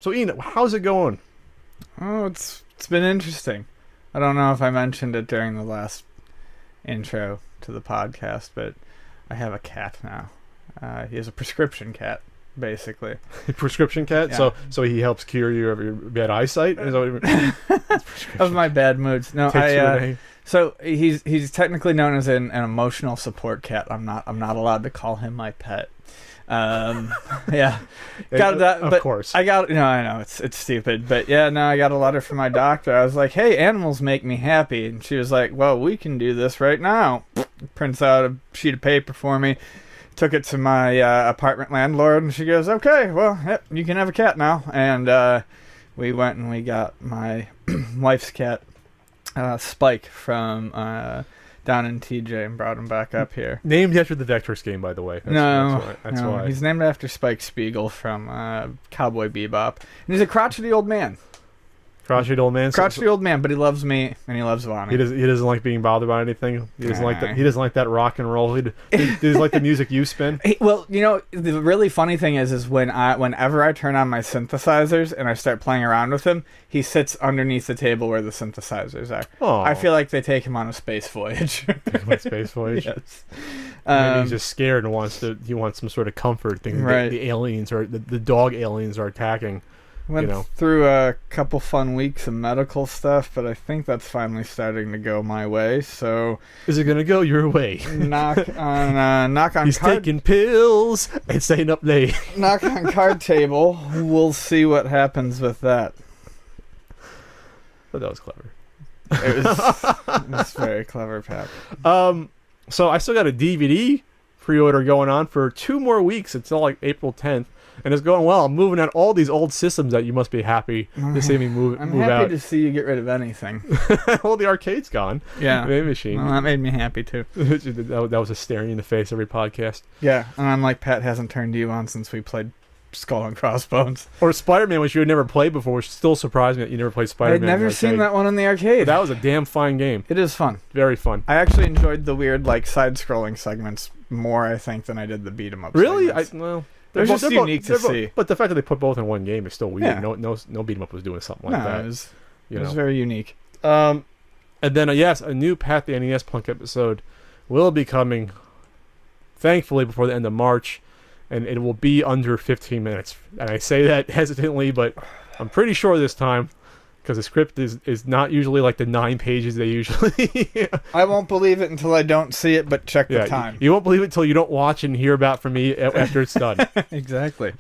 So Ian, how's it going? Oh, it's been interesting. I don't know if I mentioned it during the last intro to the podcast, but I have a cat now. He is a prescription cat, basically. Prescription cat? Yeah. So he helps cure you of your bad eyesight? Is that what you mean? Of my bad moods. No, so he's technically known as an emotional support cat. I'm not allowed to call him my pet. Yeah, of course. I know it's stupid, but yeah, no, I got a letter from my doctor. I was like, hey, animals make me happy, and she was like, well, we can do this right now. Prints out a sheet of paper for me, took it to my apartment landlord, and she goes, okay, well, yep, you can have a cat now. And we went and we got my wife's cat, Spike, from down in TJ, and brought him back up here. Named after the Vectors game, by the way. That's why. He's named after Spike Spiegel from Cowboy Bebop. And he's a crotchety old man. Crotchety old man? Crotchety old man, but he loves me, and he loves Vonnie. He doesn't like being bothered by anything? He doesn't like that. He doesn't like that rock and roll? He doesn't like the music you spin? Well, the really funny thing is whenever I turn on my synthesizers and I start playing around with him, he sits underneath the table where the synthesizers are. Oh. I feel like they take him on a space voyage. Space voyage? Yes. Maybe he's just scared and he wants some sort of comfort, thinking right. the aliens or the dog aliens are attacking. Went through a couple fun weeks of medical stuff, but I think that's finally starting to go my way. So is it gonna go your way? knock on. He's taking pills and staying up late. Knock on card table. We'll see what happens with that. But that was clever. It was very clever, Pat. So I still got a DVD pre-order going on for 2 more weeks until like April 10th. And it's going well. I'm moving out all these old systems that you must be happy to see me move out. I'm happy to see you get rid of anything. Well, the arcade's gone. Yeah. The machine. Well, that made me happy, too. that was a staring in the face every podcast. Yeah, and I'm like, Pat hasn't turned you on since we played Skull and Crossbones. Or Spider-Man, which you had never played before, which still surprised me that you never played Spider-Man. I'd never seen that one in the arcade. But that was a damn fine game. It is fun. Very fun. I actually enjoyed the weird, side-scrolling segments more, I think, than I did the beat-em-up really? segments. They're just unique to see. But the fact that they put both in one game is still weird. Yeah. No beat 'em up was doing something like that. It was very unique. And then yes, a new Pat the NES Punk episode will be coming, thankfully, before the end of March, and it will be under 15 minutes. And I say that hesitantly, but I'm pretty sure this time, because the script is not usually like the 9 pages they usually. I won't believe it until I don't see it, but check the time. You won't believe it until you don't watch and hear about from me after it's done. Exactly.